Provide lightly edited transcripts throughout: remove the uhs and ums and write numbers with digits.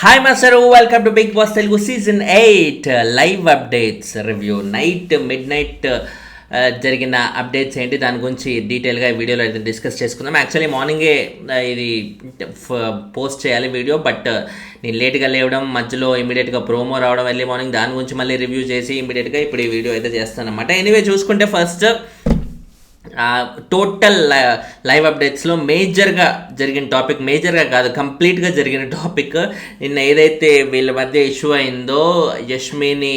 Hi master, welcome to Bigg Boss Telugu season 8 live updates review. Midnight జరిగిన updates ఏంటి, దాని గురించి డీటెయిల్గా ఈ వీడియోలో అయితే డిస్కస్ చేసుకుందాం. యాక్చువల్లీ మార్నింగే ఇది పోస్ట్ చేయాలి వీడియో, బట్ నేను లేట్గా లేవడం, మధ్యలో ఇమీడియట్గా ప్రోమో రావడం, ఎర్లీ మార్నింగ్ దాని గురించి మళ్ళీ రివ్యూ చేసి ఇమీడియట్గా ఇప్పుడు ఈ వీడియో అయితే చేస్తాను అనమాట. ఎనీవే చూసుకుంటే ఫస్ట్ టోటల్ లైవ్ అప్డేట్స్లో మేజర్గా జరిగిన టాపిక్, మేజర్గా కాదు కంప్లీట్గా జరిగిన టాపిక్, నిన్న ఏదైతే వీళ్ళ మధ్య ఇష్యూ అయిందో యష్మిని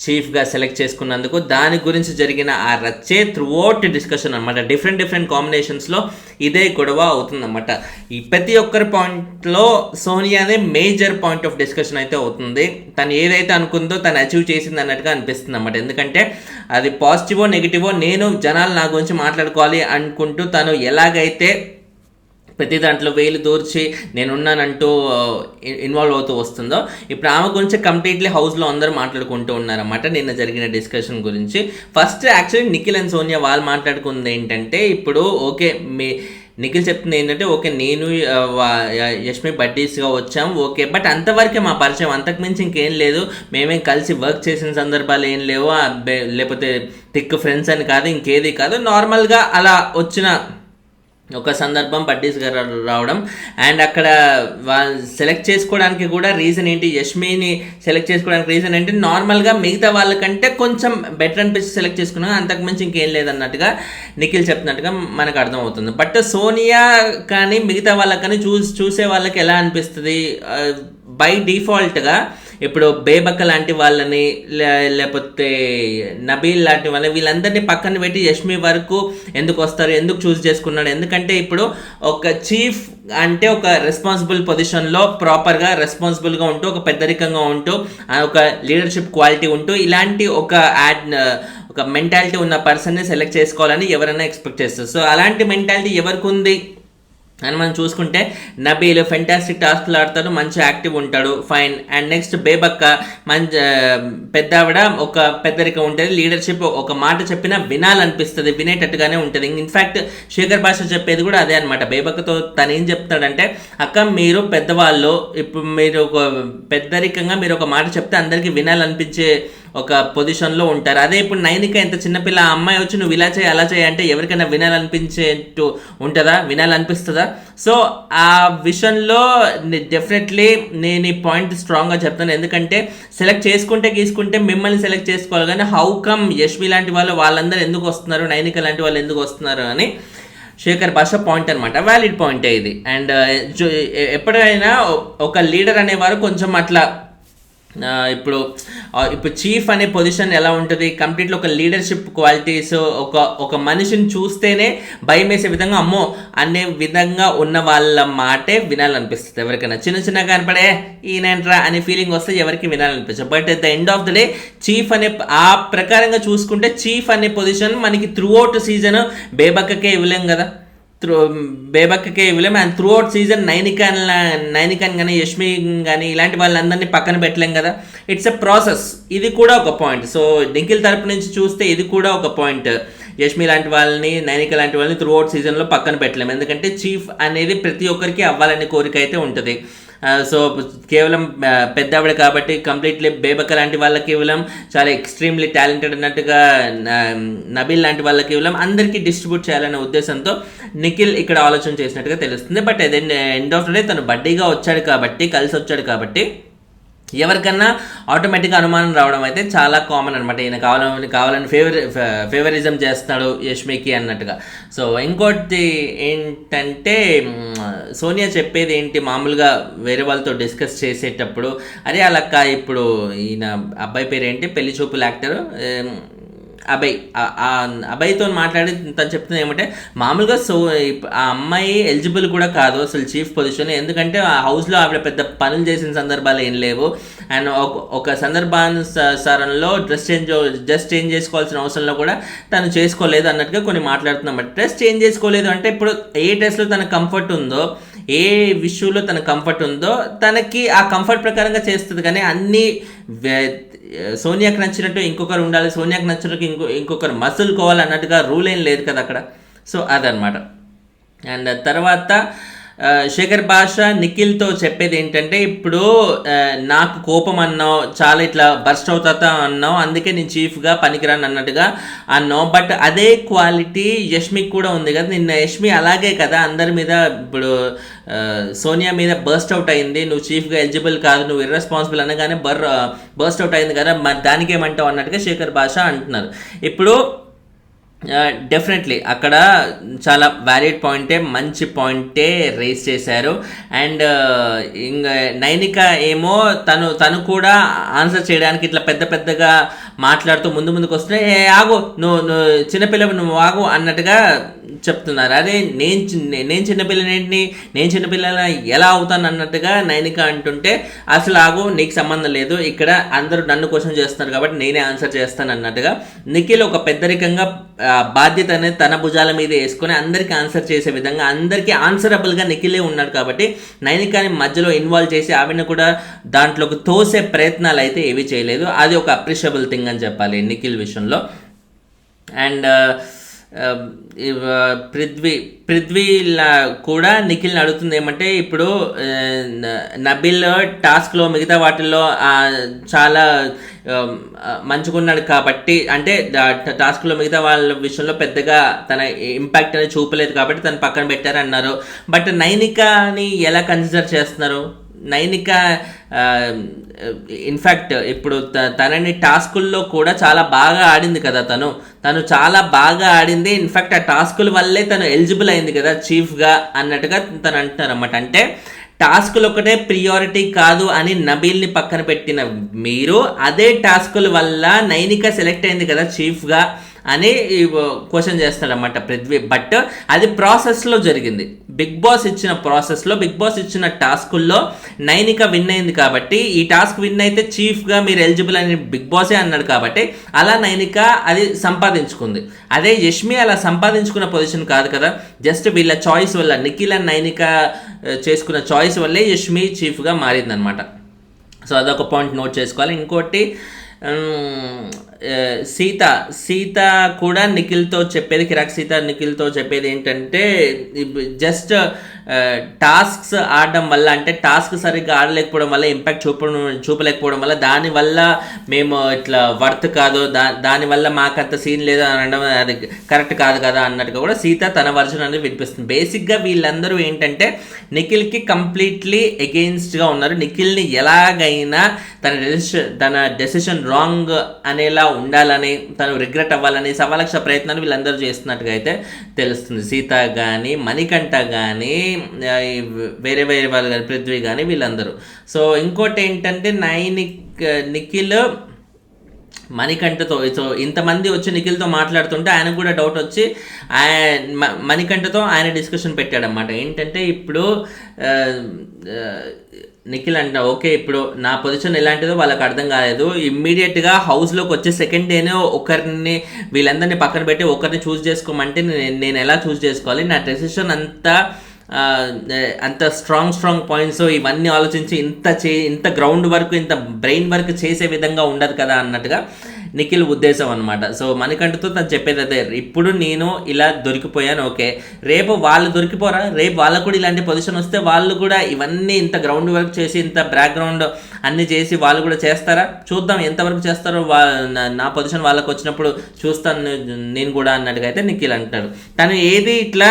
చీఫ్గా సెలెక్ట్ చేసుకున్నందుకు, దాని గురించి జరిగిన ఆ రచ్చే త్రూఅవుట్ డిస్కషన్ అనమాట. డిఫరెంట్ కాంబినేషన్స్లో ఇదే గొడవ అవుతుందన్నమాట. ఈ ప్రతి ఒక్కరి పాయింట్లో సోనియానే మేజర్ పాయింట్ ఆఫ్ డిస్కషన్ అయితే అవుతుంది. తను ఏదైతే అనుకుందో తను అచీవ్ చేసింది అన్నట్టుగా అనిపిస్తుంది అన్నమాట. ఎందుకంటే అది పాజిటివో నెగిటివో, నేను జనాలు నా గురించి మాట్లాడుకోవాలి అనుకుంటూ తను ఎలాగైతే ప్రతి దాంట్లో వేలు దూర్చి నేనున్నానంటూ ఇన్వాల్వ్ అవుతూ వస్తుందో, ఇప్పుడు ఆమె గురించి కంప్లీట్లీ హౌస్లో అందరూ మాట్లాడుకుంటూ ఉన్నారన్నమాట నిన్న జరిగిన డిస్కషన్ గురించి. First actually Nikhil and Sonia వాళ్ళు మాట్లాడుకుంది ఏంటంటే, ఇప్పుడు ఓకే నిఖిల్ చెప్తుంది ఏంటంటే, ఓకే నేను యష్మి బడ్డీస్గా వచ్చాం, ఓకే, బట్ అంతవరకే మా పరిచయం, అంతకుమించి ఇంకేం లేదు, మేమేం కలిసి వర్క్ చేసిన సందర్భాలు ఏం లేవు, లేకపోతే థిక్ ఫ్రెండ్స్ అని కాదు, ఇంకేది కాదు, నార్మల్గా అలా వచ్చిన ఒక సందర్భం బడ్డీస్ గారు రావడం. అండ్ అక్కడ వాళ్ళు సెలెక్ట్ చేసుకోవడానికి కూడా రీజన్ ఏంటి, యష్మిని సెలెక్ట్ చేసుకోవడానికి రీజన్ ఏంటి, నార్మల్గా మిగతా వాళ్ళకంటే కొంచెం బెటర్ అనిపించి సెలెక్ట్ చేసుకున్నాం, అంతకుమించి ఇంకేం లేదన్నట్టుగా నిఖిల్ చెప్తున్నట్టుగా మనకు అర్థమవుతుంది. బట్ సోనియా కానీ మిగతా వాళ్ళకి కానీ చూసే వాళ్ళకి ఎలా అనిపిస్తుంది, బై డిఫాల్ట్గా ఇప్పుడు బేబక్క లాంటి వాళ్ళని, లేకపోతే నబీల్ లాంటి వాళ్ళని, వీళ్ళందరినీ పక్కన పెట్టి యష్మి వరకు ఎందుకు వస్తారు, ఎందుకు చూస్ చేసుకున్నాడు, ఎందుకంటే ఇప్పుడు ఒక చీఫ్ అంటే ఒక రెస్పాన్సిబుల్ పొజిషన్లో ప్రాపర్గా రెస్పాన్సిబుల్గా ఉంటూ, ఒక పెద్దరికంగా ఉంటూ, ఒక లీడర్షిప్ క్వాలిటీ ఉంటూ, ఇలాంటి ఒక మెంటాలిటీ ఉన్న పర్సన్ని సెలెక్ట్ చేసుకోవాలని ఎవరైనా ఎక్స్పెక్ట్ చేస్తారు. సో అలాంటి మెంటాలిటీ ఎవరికి ఉంది అని మనం చూసుకుంటే, నబీల్ ఫెంటాస్టిక్ టాస్క్లు ఆడతాడు, మంచి యాక్టివ్ ఉంటాడు, ఫైన్. అండ్ నెక్స్ట్ బేబక్క మంచి పెద్దావిడ, ఒక పెద్దరికం ఉంటుంది, లీడర్షిప్, ఒక మాట చెప్పినా వినాలనిపిస్తుంది, వినేటట్టుగానే ఉంటుంది. ఇన్ఫ్యాక్ట్ శేఖర్ భాష చెప్పేది కూడా అదే అనమాట. బేబక్కతో తను ఏం చెప్తాడంటే, అక్క మీరు పెద్దవాళ్ళు, ఇప్పుడు మీరు ఒక పెద్దరికంగా మీరు ఒక మాట చెప్తే అందరికీ వినాలనిపించే ఒక పొజిషన్లో ఉంటారు. అదే ఇప్పుడు నైనిక ఎంత చిన్నపిల్ల, ఆ అమ్మాయి వచ్చి నువ్వు ఇలా చేయి అలా చేయి అంటే ఎవరికైనా వినాలనిపించేట్టు ఉంటుందా, వినాలనిపిస్తుందా? సో ఆ విషయంలో డెఫినెట్లీ నేను ఈ పాయింట్ స్ట్రాంగ్గా చెప్తాను. ఎందుకంటే సెలెక్ట్ గీసుకుంటే మిమ్మల్ని సెలెక్ట్ చేసుకోవాలి, కానీ హౌ కమ్ యష్మి లాంటి వాళ్ళు వాళ్ళందరూ ఎందుకు వస్తున్నారు, నైనిక లాంటి వాళ్ళు ఎందుకు వస్తున్నారు అని శేఖర్ భాష పాయింట్ అనమాట. వ్యాలిడ్ పాయింటే ఇది. అండ్ ఎప్పుడైనా ఒక లీడర్ అనేవారు కొంచెం అట్లా, ఇప్పుడు చీఫ్ అనే పొజిషన్ ఎలా ఉంటుంది, కంప్లీట్లీ ఒక లీడర్షిప్ క్వాలిటీస్, ఒక మనిషిని చూస్తేనే భయం వేసే విధంగా, అమ్మో అనే విధంగా ఉన్న వాళ్ళ మాటే వినాలనిపిస్తుంది ఎవరికైనా. చిన్నగా కనపడే ఈయనంట్రా అనే ఫీలింగ్ వస్తే ఎవరికి వినాలనిపిస్తుంది. But at the end of the day chief అనే ఆ ప్రకారంగా చూసుకుంటే, చీఫ్ అనే పొజిషన్ మనకి త్రూఅవుట్ సీజన్ బేబక్కకే ఇవ్వలేం కదా, బేబక్కకే ఇవ్వలేము. అండ్ త్రూఅవుట్ సీజన్ నైనికన్ కానీ యష్మి కానీ ఇలాంటి వాళ్ళందరినీ పక్కన పెట్టలేం కదా. ఇట్స్ ఎ ప్రాసెస్, ఇది కూడా ఒక పాయింట్. సో నిఖిల్ తరపు నుంచి చూస్తే ఇది కూడా ఒక పాయింట్. యష్మి లాంటి వాళ్ళని, నైనిక లాంటి వాళ్ళని త్రూఅవుట్ సీజన్లో పక్కన పెట్టలేము, ఎందుకంటే చీఫ్ అనేది ప్రతి ఒక్కరికి అవ్వాలనే కోరిక అయితే ఉంటుంది. సో కేవలం పెద్దావిడ కాబట్టి కంప్లీట్లీ బేబక్క లాంటి వాళ్ళకి కేవలం చాలా ఎక్స్ట్రీమ్లీ టాలెంటెడ్ అన్నట్టుగా నబీల్ లాంటి వాళ్ళకి కేవలం అందరికీ డిస్ట్రిబ్యూట్ చేయాలనే ఉద్దేశంతో నిఖిల్ ఇక్కడ ఆలోచన చేసినట్టుగా తెలుస్తుంది. బట్ అదే ఎండ్ ఆఫ్ ద డే తను బడ్డీగా వచ్చాడు కాబట్టి, కలిసి వచ్చాడు కాబట్టి ఎవరికన్నా ఆటోమేటిక్గా అనుమానం రావడం అయితే చాలా కామన్ అనమాట. ఈయన కావాలని ఫేవరిజం చేస్తాడు యష్మికి అన్నట్టుగా. సో ఇంకోటి ఏంటంటే, సోనియా చెప్పేది ఏంటి, మామూలుగా వేరే వాళ్ళతో డిస్కస్ చేసేటప్పుడు, అరే అలక్క ఇప్పుడు ఈయన అబ్బాయి పేరు ఏంటి, పెళ్లి చూపుల యాక్టర్ అభయ్తో మాట్లాడి తను చెప్తుంది ఏమంటే, మామూలుగా ఆ అమ్మాయి ఎలిజిబుల్ కూడా కాదు అసలు చీఫ్ పొజిషన్, ఎందుకంటే ఆ హౌస్లో ఆవిడ పెద్ద పనులు చేసిన సందర్భాలు ఏం లేవు. అండ్ ఒక సందర్భానుసారంలో డ్రెస్ చేంజ్ చేసుకోవాల్సిన అవసరంలో కూడా తను చేసుకోలేదు అన్నట్టుగా కొన్ని మాట్లాడుతున్నాం. డ్రెస్ చేంజ్ చేసుకోలేదు అంటే, ఇప్పుడు ఏ డ్రెస్లో తనకు కంఫర్ట్ ఉందో, ఏ విషయంలో తన కంఫర్ట్ ఉందో తనకి ఆ కంఫర్ట్ ప్రకారంగా చేస్తుంది. కానీ అన్నీ సోనియాకి నచ్చినట్టు ఇంకొకరు ఉండాలి, సోనియాకి నచ్చినట్టు ఇంకొకరు మసులుకోవాలి అన్నట్టుగా రూల్ ఏం లేదు కదా అక్కడ. సో అదనమాట. అండ్ తర్వాత శేఖర్ భాష నిఖిల్తో చెప్పేది ఏంటంటే, ఇప్పుడు నాకు కోపం అన్నావు, చాలా ఇట్లా బర్స్ట్ అవుతా అన్నావు, అందుకే నేను చీఫ్గా పనికిరాను అన్నట్టుగా అన్నావు. బట్ అదే క్వాలిటీ యష్మికి కూడా ఉంది కదా. నిన్న యష్మి అలాగే కదా అందరి మీద, ఇప్పుడు సోనియా మీద బర్స్ట్ అవుట్ అయింది, నువ్వు చీఫ్గా ఎలిజిబుల్ కాదు, నువ్వు ఇర్రెస్పాన్సిబుల్ అనగానే బర్స్ట్ అవుట్ అయింది కదా, మరి దానికి ఏమంటావు అన్నట్టుగా శేఖర్ భాష అంటున్నారు. ఇప్పుడు డెఫినెట్లీ అక్కడ చాలా వ్యాలిడ్ పాయింటే, మంచి పాయింటే రేస్ చేశారు. అండ్ ఇంకా నైనిక ఏమో తను కూడా ఆన్సర్ చేయడానికి ఇట్లా పెద్దగా మాట్లాడుతూ ముందుకు వస్తే, ఆగు నువ్వు చిన్నపిల్లవి, నువ్వు ఆగు అన్నట్టుగా చెప్తున్నారు. అదే నేను చిన్నపిల్లనేంటి, నేను చిన్నపిల్లల ఎలా అవుతాను అన్నట్టుగా నైనిక అంటుంటే, అసలు ఆగు, నీకు సంబంధం లేదు, ఇక్కడ అందరూ నన్ను క్వశ్చన్ చేస్తున్నారు కాబట్టి నేనే ఆన్సర్ చేస్తాను అన్నట్టుగా నిఖిల్ ఒక పెద్దరికంగా బాధ్యత అనేది తన భుజాల మీద వేసుకొని అందరికీ ఆన్సర్ చేసే విధంగా, అందరికీ ఆన్సరబుల్గా నిఖిలే ఉన్నాడు కాబట్టి నైనికాని మధ్యలో ఇన్వాల్వ్ చేసి ఆవిడని కూడా దాంట్లోకి తోసే ప్రయత్నాలు అయితే ఏవి చేయలేదు. అది ఒక అప్రిషియబుల్ థింగ్ అని చెప్పాలి నిఖిల్ విషయంలో. అండ్ పృథ్వీ కూడా నిఖిల్ని అడుగుతుంది ఏమంటే, ఇప్పుడు నబిల్ టాస్క్లో మిగతా వాటిల్లో చాలా మంచుకున్నాడు కాబట్టి, అంటే టాస్క్లో మిగతా వాళ్ళ విషయంలో పెద్దగా తన ఇంపాక్ట్ అనేది చూపలేదు కాబట్టి తను పక్కన పెట్టారన్నారు. బట్ నైనికాని ఎలా కన్సిడర్ చేస్తున్నారు? నైనిక ఇన్ఫ్యాక్ట్ ఇప్పుడు తనని టాస్కుల్లో కూడా చాలా బాగా ఆడింది కదా, తను చాలా బాగా ఆడింది. ఇన్ఫ్యాక్ట్ ఆ టాస్కుల వల్లే తను ఎలిజిబుల్ అయింది కదా చీఫ్గా అన్నట్టుగా తను అంటున్నారు అన్నమాట. అంటే టాస్కులు ఒకటే ప్రియారిటీ కాదు అని నబీల్ని పక్కన పెట్టిన మీరు, అదే టాస్కుల వల్ల నైనిక సెలెక్ట్ అయింది కదా చీఫ్గా అని క్వశ్చన్ చేస్తాడన్నమాట పృథ్వీ. బట్ అది ప్రాసెస్లో జరిగింది, బిగ్ బాస్ ఇచ్చిన ప్రాసెస్లో, బిగ్ బాస్ ఇచ్చిన టాస్కుల్లో నైనిక విన్ అయింది కాబట్టి, ఈ టాస్క్ విన్ అయితే చీఫ్గా మీరు ఎలిజిబుల్ అని బిగ్ బాసే అన్నాడు కాబట్టి అలా నైనిక అది సంపాదించుకుంది. అదే యష్మి అలా సంపాదించుకున్న పొజిషన్ కాదు కదా, జస్ట్ వీళ్ళ చాయిస్ వల్ల, నిఖిల్ అండ్ నైనిక చేసుకున్న చాయిస్ వల్లే యష్మి చీఫ్గా మారిందనమాట. సో అదొక పాయింట్ నోట్ చేసుకోవాలి. ఇంకోటి సీత కూడా నిఖిల్తో చెప్పేది, కిరాక్ సీత నిఖిల్తో చెప్పేది ఏంటంటే, జస్ట్ టాస్క్స్ ఆడడం వల్ల, అంటే టాస్క్ సరిగ్గా ఆడలేకపోవడం వల్ల, ఇంపాక్ట్ చూపలేకపోవడం వల్ల, దానివల్ల మేము ఇట్లా వర్త్ కాదు, దానివల్ల మాకంత సీన్ లేదు అనడం అది కరెక్ట్ కాదు కదా అన్నట్టుగా కూడా సీత తన వర్జన్ అనేది వినిపిస్తుంది. బేసిక్గా వీళ్ళందరూ ఏంటంటే నిఖిల్కి కంప్లీట్లీ అగెయిన్స్ట్గా ఉన్నారు. నిఖిల్ని ఎలాగైనా తన డెసిషన్ రాంగ్ అనేలా ఉండాలని, తను రిగ్రెట్ అవ్వాలని సవాలక్ష ప్రయత్నాలు వీళ్ళందరూ చేస్తున్నట్టుగా అయితే తెలుస్తుంది. సీత కానీ, మణికంఠ కానీ, వేరే వాళ్ళు కానీ, పృథ్వీ కానీ, వీళ్ళందరూ. సో ఇంకోటి ఏంటంటే నిఖిల్ మణికంఠతో, సో ఇంతమంది వచ్చి నిఖిల్తో మాట్లాడుతుంటే ఆయనకు కూడా డౌట్ వచ్చి మణికంఠతో ఆయన డిస్కషన్ పెట్టాడన్నమాట. ఏంటంటే ఇప్పుడు నిఖిల్ అంట, ఓకే ఇప్పుడు నా పొజిషన్ ఎలాంటిదో వాళ్ళకి అర్థం కాలేదు, ఇమ్మీడియట్గా హౌస్లోకి వచ్చే సెకండ్ డేనే ఒకరిని వీళ్ళందరినీ పక్కన పెట్టి ఒకరిని చూస్ చేసుకోమంటే నేను ఎలా చూస్ చేసుకోవాలి, నా డెసిషన్ అంత స్ట్రాంగ్ పాయింట్స్ ఇవన్నీ ఆలోచించి ఇంత గ్రౌండ్ వర్క్, ఇంత బ్రెయిన్ వర్క్ చేసే విధంగా ఉండదు కదా అన్నట్టుగా నిఖిల్ ఉద్దేశం అనమాట. సో మణికంఠతో తను చెప్పేది అదే, ఇప్పుడు నేను ఇలా దొరికిపోయాను, ఓకే రేపు వాళ్ళు దొరికిపోరా, రేపు వాళ్ళకు కూడా ఇలాంటి పొజిషన్ వస్తే వాళ్ళు కూడా ఇవన్నీ ఇంత గ్రౌండ్ వర్క్ చేసి, ఇంత బ్యాక్గ్రౌండ్ అన్నీ చేసి వాళ్ళు కూడా చేస్తారా, చూద్దాం ఎంతవరకు చేస్తారో, నా పొజిషన్ వాళ్ళకు వచ్చినప్పుడు చూస్తాను నేను కూడా అన్నట్టుగా అయితే నిఖిల్ అంటాడు. తను ఏది ఇట్లా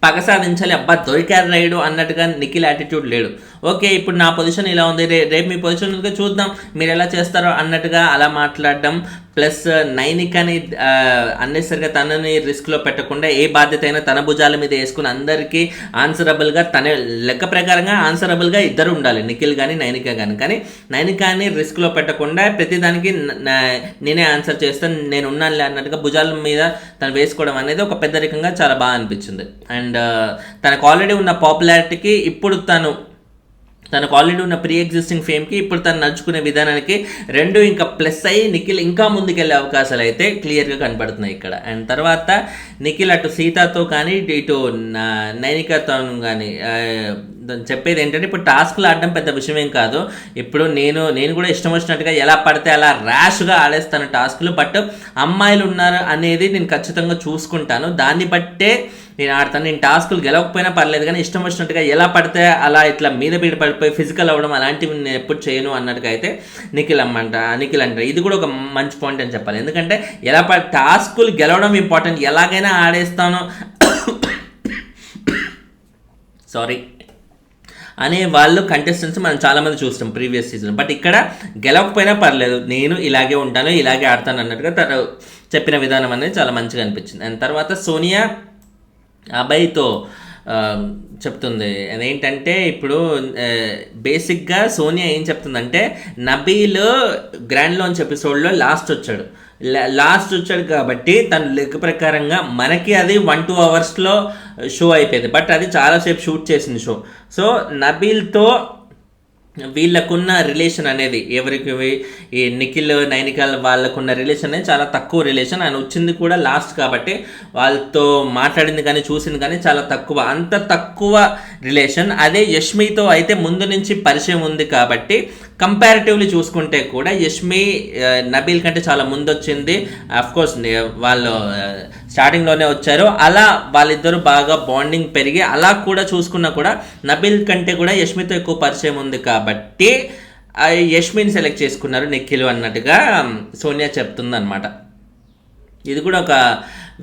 పగ సాధించాలి, అబ్బా దొరికారు రైడు అన్నట్టుగా నిఖిల్ యాటిట్యూడ్ లేడు. ఓకే ఇప్పుడు నా పొజిషన్ ఇలా ఉంది, రేపు మీ పొజిషన్ చూద్దాం మీరు ఎలా చేస్తారో అన్నట్టుగా అలా మాట్లాడడం. ప్లస్ నైనికని అన్నెసరిగా తనని రిస్క్లో పెట్టకుండా, ఏ బాధ్యత అయినా తన భుజాల మీద వేసుకుని అందరికీ ఆన్సరబుల్గా, తన లెక్క ప్రకారంగా ఆన్సరబుల్గా ఇద్దరు ఉండాలి, నిఖిల్ కానీ నైనిక కానీ. కానీ నైనికాని రిస్క్లో పెట్టకుండా ప్రతిదానికి నేనే ఆన్సర్ చేస్తాను, నేను ఉన్నానులే అన్నట్టుగా భుజాల మీద తను వేసుకోవడం అనేది ఒక పెద్దరికంగా చాలా బాగా అనిపించింది. అండ్ తనకు ఆల్రెడీ ఉన్న పాపులారిటీకి, ఇప్పుడు తనకు ఆల్రెడీ ఉన్న ప్రీ ఎగ్జిస్టింగ్ ఫేమ్కి ఇప్పుడు తను నడుచుకునే విధానానికి రెండు ఇంకా ప్లస్ అయ్యి నిఖిల్ ఇంకా ముందుకెళ్ళే అవకాశాలు అయితే క్లియర్గా కనపడుతున్నాయి ఇక్కడ. అండ్ తర్వాత నిఖిల్ అటు సీతతో కానీ, ఇటు నైనికతో కానీ చెప్పేది ఏంటంటే ఇప్పుడు టాస్క్లు ఆడడం పెద్ద విషయం ఏం కాదు. ఇప్పుడు నేను కూడా ఇష్టం వచ్చినట్టుగా ఎలా పడితే అలా ర్యాష్గా ఆడేస్తాను టాస్క్లు. బట్ అమ్మాయిలు ఉన్నారు అనేది నేను ఖచ్చితంగా చూసుకుంటాను, దాన్ని బట్టే నేను ఆడతాను. నేను టాస్కులు గెలవకపోయినా పర్లేదు, కానీ ఇష్టం వచ్చినట్టుగా ఎలా పడితే అలా ఇట్లా మీద బీడ పడిపోయి ఫిజికల్ అవ్వడం అలాంటివి నేను ఎప్పుడు చేయను అన్నట్టుగా అయితే నిఖిల్ అంటారు. ఇది కూడా ఒక మంచి పాయింట్ అని చెప్పాలి. ఎందుకంటే టాస్కులు గెలవడం ఇంపార్టెంట్, ఎలాగైనా ఆడేస్తాను సారీ అనే వాళ్ళు కంటెస్టెంట్స్ మనం చాలామంది చూస్తాం ప్రీవియస్ సీజన్. బట్ ఇక్కడ గెలవకపోయినా పర్లేదు, నేను ఇలాగే ఉంటాను, ఇలాగే ఆడతాను అన్నట్టుగా తను చెప్పిన విధానం అనేది చాలా మంచిగా అనిపించింది. అండ్ తర్వాత సోనియా అభయ్తో చెప్తుంది అదేంటంటే, ఇప్పుడు బేసిక్గా సోనియా ఏం చెప్తుందంటే, నబీల్ గ్రాండ్ లాంచ్ ఎపిసోడ్లో లాస్ట్ వచ్చాడు కాబట్టి తన లెక్క ప్రకారంగా మనకి అది 1-2 అవర్స్లో షో అయిపోయింది. బట్ అది చాలాసేపు షూట్ చేసింది షో. సో నబీల్తో వీళ్ళకున్న రిలేషన్ అనేది ఎవరికి ఈ నిఖిల్ నైనిక వాళ్ళకున్న రిలేషన్ అనేది చాలా తక్కువ రిలేషన్. ఆయన వచ్చింది కూడా లాస్ట్ కాబట్టి వాళ్ళతో మాట్లాడింది కానీ చూసింది కానీ చాలా తక్కువ, అంత తక్కువ రిలేషన్. అదే యష్మితో అయితే ముందు నుంచి పరిచయం ఉంది కాబట్టి కంపారిటివ్లీ చూసుకుంటే కూడా యష్మి నబీల్ కంటే చాలా ముందు వచ్చింది. అఫ్కోర్స్ వాళ్ళు స్టార్టింగ్లోనే వచ్చారు, అలా వాళ్ళిద్దరూ బాగా బాండింగ్ పెరిగి అలా కూడా చూసుకున్నా కూడా నబీల్ కంటే కూడా యష్మితో ఎక్కువ పరిచయం ఉంది కాబట్టి యష్మిని సెలెక్ట్ చేసుకున్నారు నిఖిల్ అన్నట్టుగా సోనియా చెప్తుంది అనమాట. ఇది కూడా ఒక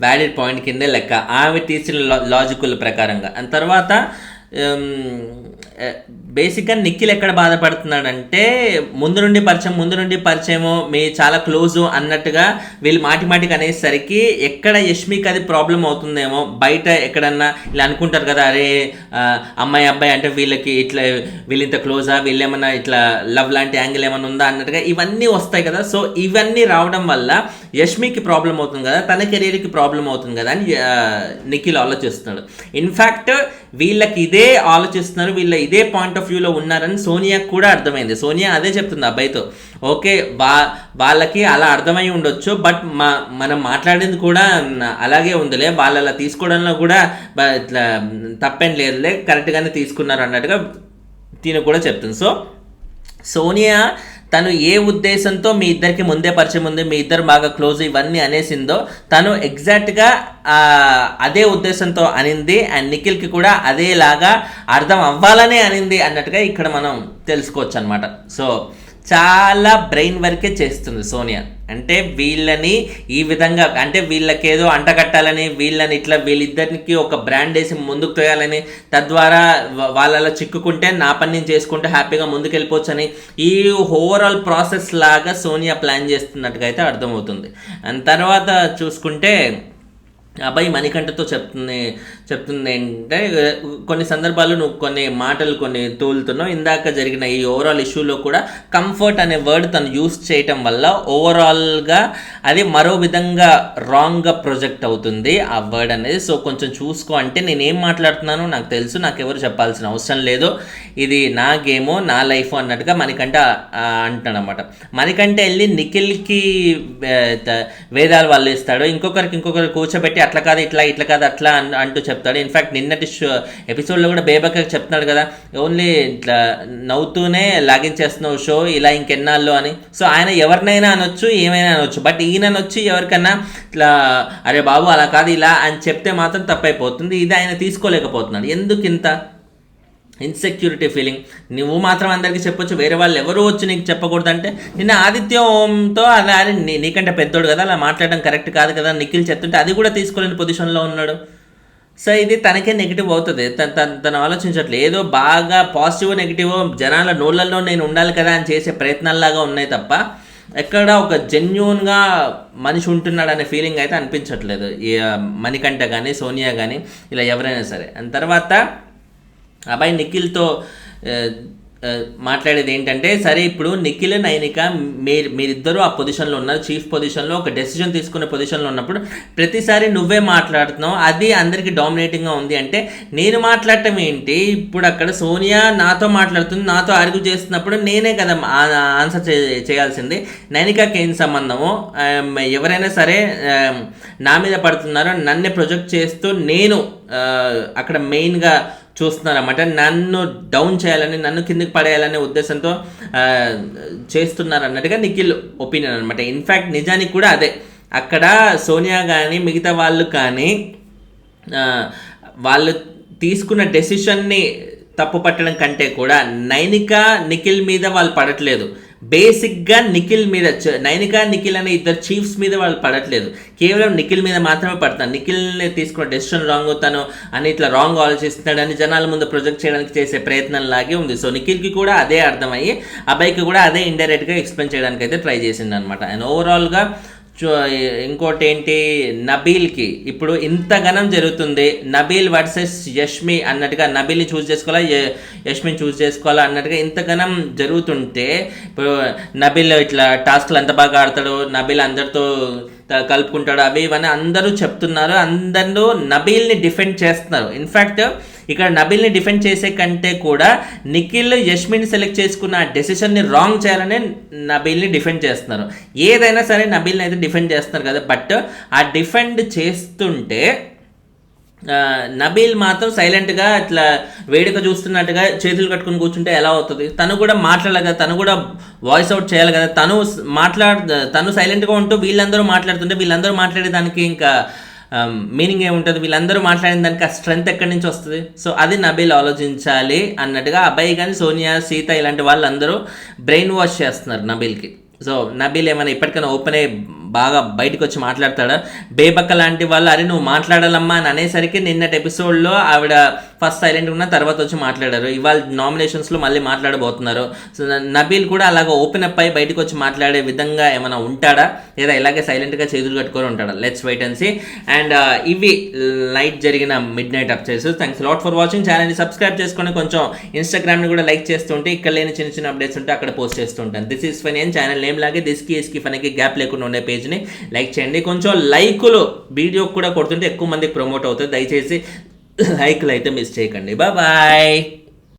వ్యాలిడ్ పాయింట్ కిందే లెక్క ఆమె తీసిన లాజికల్ ప్రకారంగా. అండ్ తర్వాత బేసిక్గా నిఖిల్ ఎక్కడ బాధపడుతున్నాడంటే, ముందు నుండి పరిచయము మీ చాలా క్లోజు అన్నట్టుగా వీళ్ళు మాటికి అనేసరికి ఎక్కడ యష్మికి అది ప్రాబ్లం అవుతుందేమో, బయట ఎక్కడన్నా ఇలా అనుకుంటారు కదా, అరే అమ్మాయి అబ్బాయి అంటే వీళ్ళకి ఇట్లా వీళ్ళింత క్లోజా, వీళ్ళేమన్నా ఇట్లా లవ్ లాంటి యాంగిల్ ఏమన్నా ఉందా అన్నట్టుగా ఇవన్నీ వస్తాయి కదా. సో ఇవన్నీ రావడం వల్ల యష్మికి ప్రాబ్లం అవుతుంది కదా, తన కెరీర్కి ప్రాబ్లం అవుతుంది కదా అని నిఖిల్ ఆలోచిస్తున్నాడు. ఇన్ఫ్యాక్ట్ వీళ్ళకి ఇదే ఆలోచిస్తున్నారు, వీళ్ళ ఇదే పాయింట్ ఆఫ్ వ్యూలో ఉన్నారని సోనియాకి కూడా అర్థమైంది. సోనియా అదే చెప్తుంది అబ్బాయితో, ఓకే వాళ్ళకి అలా అర్థమై ఉండొచ్చు, బట్ మనం మాట్లాడింది కూడా అలాగే ఉందిలే, వాళ్ళు అలా తీసుకోవడంలో కూడా ఇట్లా తప్పేం లేదులే, కరెక్ట్గానే తీసుకున్నారు అన్నట్టుగా తిను కూడా చెప్తుంది. సో సోనియా తను ఏ ఉద్దేశంతో మీ ఇద్దరికి ముందే పరిచయం ఉంది, మీ ఇద్దరు బాగా క్లోజ్ ఇవన్నీ అనేసిందో తను ఎగ్జాక్ట్గా అదే ఉద్దేశంతో అనింది. అండ్ నిఖిల్కి కూడా అదేలాగా అర్థం అవ్వాలనే అనింది అన్నట్టుగా ఇక్కడ మనం తెలుసుకోవచ్చు అనమాట. సో చాలా బ్రెయిన్ వర్కే చేస్తుంది సోనియా. అంటే వీళ్ళని ఈ విధంగా, అంటే వీళ్ళకేదో అంటగట్టాలని, వీళ్ళని ఇట్లా వీళ్ళిద్దరికి ఒక బ్రాండ్ వేసి ముందుకు తోయాలని, తద్వారా వాళ్ళలా చిక్కుకుంటే నా పని నేను చేసుకుంటే హ్యాపీగా ముందుకు వెళ్ళిపోవచ్చు అని ఈ ఓవరాల్ ప్రాసెస్ లాగా సోనియా ప్లాన్ చేస్తున్నట్టుగా అయితే అర్థమవుతుంది. అండ్ తర్వాత చూసుకుంటే అబ్బాయి మణికంఠతో చెప్తుంది ఏంటంటే, కొన్ని సందర్భాల్లో నువ్వు కొన్ని మాటలు కొన్ని తోలుతున్నావు, ఇందాక జరిగిన ఈ ఓవరాల్ ఇష్యూలో కూడా కంఫర్ట్ అనే వర్డ్ తను యూస్ చేయటం వల్ల ఓవరాల్గా అది మరో విధంగా రాంగ్గా ప్రొజెక్ట్ అవుతుంది ఆ వర్డ్ అనేది. సో కొంచెం చూసుకో అంటే, నేనేం మాట్లాడుతున్నానో నాకు తెలుసు, నాకు ఎవరు చెప్పాల్సిన అవసరం లేదు, ఇది నా గేమో నా లైఫ్ అన్నట్టుగా మణికంఠ అంటాడు అనమాట. మణికంఠ వెళ్ళి నిఖిల్కి వేదాలు వాళ్ళు ఇస్తాడు, ఇంకొకరికి కూర్చోబెట్టి అట్లా కాదు ఇట్లా కాదు అట్లా అంటూ చెప్తాడు. ఇన్ఫ్యాక్ట్ నిన్నటి ఎపిసోడ్లో కూడా బేబక్క చెప్తున్నాడు కదా, ఓన్లీ ఇట్లా నవ్వుతూనే లాగించేస్తున్నావు షో ఇలా ఇంకెన్నాళ్ళు అని. సో ఆయన ఎవరినైనా అనొచ్చు, ఏమైనా అనొచ్చు, బట్ ఈయనొచ్చి ఎవరికన్నా ఇట్లా అరే బాబు అలా కాదు ఇలా అని చెప్తే మాత్రం తప్పైపోతుంది. ఇది ఆయన తీసుకోలేకపోతున్నాడు. ఎందుకు ఇంత ఇన్సెక్యూరిటీ ఫీలింగ్? నువ్వు మాత్రం అందరికీ చెప్పొచ్చు, వేరే వాళ్ళు ఎవరు వచ్చి నీకు చెప్పకూడదు అంటే, నిన్న ఆదిత్య ఓంతో అలా నీకంటే పెద్దోడు కదా, అలా మాట్లాడడం కరెక్ట్ కాదు కదా నిఖిల్ చెప్తుంటే అది కూడా తీసుకోలేని పొజిషన్లో ఉన్నాడు. సో ఇది తనకే నెగిటివ్ అవుతుంది. తను ఆలోచించట్లేదు, ఏదో బాగా పాజిటివ్ నెగిటివ్ జనాల నోళ్ళల్లో నేను ఉండాలి కదా అని చేసే ప్రయత్నాల్లాగా ఉన్నాయి తప్ప ఎక్కడ ఒక జెన్యూన్గా మనిషి ఉంటున్నాడు అనే ఫీలింగ్ అయితే అనిపించట్లేదు మణికంఠ కానీ సోనియా కానీ ఇలా ఎవరైనా సరే. అండ్ తర్వాత అబ్బాయి నిఖిల్తో మాట్లాడేది ఏంటంటే, సరే ఇప్పుడు నిఖిల్ నైనిక మీరిద్దరూ ఆ పొజిషన్లో ఉన్నారు, చీఫ్ పొజిషన్లో ఒక డెసిషన్ తీసుకునే పొజిషన్లో ఉన్నప్పుడు ప్రతిసారి నువ్వే మాట్లాడుతున్నావు, అది అందరికీ డామినేటింగ్గా ఉంది అంటే నేను మాట్లాడటం ఏంటి? ఇప్పుడు అక్కడ సోనియా నాతో మాట్లాడుతుంది, నాతో ఆర్గ్యూ చేస్తున్నప్పుడు నేనే కదా ఆన్సర్ చేయాల్సింది, నైనికాకి ఏం సంబంధము? ఎవరైనా సరే నా మీద పడుతున్నారో నన్నే ప్రొజెక్ట్ చేస్తూ నేను అక్కడ మెయిన్గా చూస్తున్నారన్నమాట. నన్ను డౌన్ చేయాలని, నన్ను కిందకి పడేయాలనే ఉద్దేశంతో చేస్తున్నారు అన్నట్టుగా నిఖిల్ ఒపీనియన్ అనమాట. ఇన్ఫ్యాక్ట్ నిజానికి కూడా అదే, అక్కడ సోనియా కానీ మిగతా వాళ్ళు కానీ వాళ్ళు తీసుకున్న డెసిషన్ని తప్పు పట్టడం కంటే కూడా నైనికా నిఖిల్ మీద వాళ్ళు పడట్లేదు, బేసిక్గా నిఖిల్ మీద, నైనికా నిఖిల్ అనే ఇద్దరు చీఫ్స్ మీద వాళ్ళు పడట్లేదు, కేవలం నిఖిల్ మీద మాత్రమే పడతాను. నిఖిల్ని తీసుకున్న డెసిషన్ రాంగ్, తను అని ఇట్లా రాంగ్ ఆలోచిస్తున్నాడని జనాల ముందు ప్రొజెక్ట్ చేయడానికి చేసే ప్రయత్నం లాగే ఉంది. సో నిఖిల్కి కూడా అదే అర్థమయ్యి అబ్బాయికి కూడా అదే ఇండైరెక్ట్గా ఎక్స్ప్లెయిన్ చేయడానికి అయితే ట్రై చేసింది అనమాట. అండ్ ఓవరాల్గా ఇంకోటి ఏంటి, నబీల్కి ఇప్పుడు ఇంతగానం జరుగుతుంది, నబీల్ వర్సెస్ యష్మి అన్నట్టుగా, నబీల్ని చూస్ చేసుకోవాలా యష్మిని చూస్ చేసుకోవాలా అన్నట్టుగా ఇంతగానం జరుగుతుంటే, ఇప్పుడు నబీల్ ఇట్లా టాస్క్లు అంత బాగా ఆడతాడు, నబీల్ అందరితో కలుపుకుంటాడు, అవి ఇవన్నీ అందరూ చెప్తున్నారు, అందరూ నబీల్ని డిఫెండ్ చేస్తున్నారు. ఇన్ఫ్యాక్ట్ ఇక్కడ నబీల్ని డిఫెండ్ చేసే కంటే కూడా నిఖిల్ యష్మిని సెలెక్ట్ చేసుకున్న ఆ డెసిషన్ని రాంగ్ చేయాలని నబీల్ని డిఫెండ్ చేస్తున్నారు. ఏదైనా సరే నబీల్ని అయితే డిఫెండ్ చేస్తున్నారు కదా, బట్ ఆ డిఫెండ్ చేస్తుంటే నబీల్ మాత్రం సైలెంట్గా ఇట్లా వేడుక చూస్తున్నట్టుగా చేతులు కట్టుకుని కూర్చుంటే ఎలా అవుతుంది? తను కూడా మాట్లాడాలి కదా, తను కూడా వాయిస్ అవుట్ చేయాలి కదా, తను సైలెంట్గా ఉంటూ వీళ్ళందరూ మాట్లాడుతుంటే వీళ్ళందరూ మాట్లాడేదానికి ఇంకా మీనింగ్ ఏముంటుంది? వీళ్ళందరూ మాట్లాడిన దానికి ఆ స్ట్రెంత్ ఎక్కడి నుంచి వస్తుంది? సో అది నబీల్ ఆలోచించాలి అన్నట్టుగా అబ్బాయి కానీ సోనియా, సీత ఇలాంటి వాళ్ళందరూ బ్రెయిన్ వాష్ చేస్తున్నారు నబీల్కి. సో నబీల్ ఏమైనా ఇప్పటికైనా ఓపెన్ అయ్యి బాగా బయటకు వచ్చి మాట్లాడతాడా? బేబక్క లాంటి వాళ్ళు అరే నువ్వు మాట్లాడాలమ్మా అని అనేసరికి నిన్నటి ఎపిసోడ్లో ఆవిడ ఫస్ట్ సైలెంట్ ఉన్న తర్వాత వచ్చి మాట్లాడారు, ఇవాళ నామినేషన్స్లో మళ్ళీ మాట్లాడబోతున్నారు. సో నబీల్ కూడా అలాగ ఓపెన్ అప్ అయ్యి బయటకు వచ్చి మాట్లాడే విధంగా ఏమైనా ఉంటాడా, లేదా ఇలాగే సైలెంట్గా చేతులు కట్టుకొని ఉంటాడా? Let's wait and see. And ఇవి నైట్ జరిగిన midnight updates. Thanks lot for watching. ఛానల్ని సబ్స్క్రైబ్ చేసుకొని కొంచెం ఇన్స్టాగ్రామ్ని కూడా లైక్ చేస్తుంటే, ఇక్కడ లేని చిన్న చిన్న అప్డేట్స్ ఉంటే అక్కడ పోస్ట్ చేస్తుంటాను. దిస్ ఈస్ ఫనీ అని ఛానల్ నేమ్ లాగే దిస్కి ఇస్కి ఫనీకి గ్యాప్ లేకుండా ఉండే పేజ్ని లైక్ చేయండి. కొంచెం లైకులు వీడియో కూడా కొడుతుంటే ఎక్కువ మందికి ప్రమోట్ అవుతుంది. దయచేసి లైక్లు అయితే మిస్ చేయకండి. బాయ్.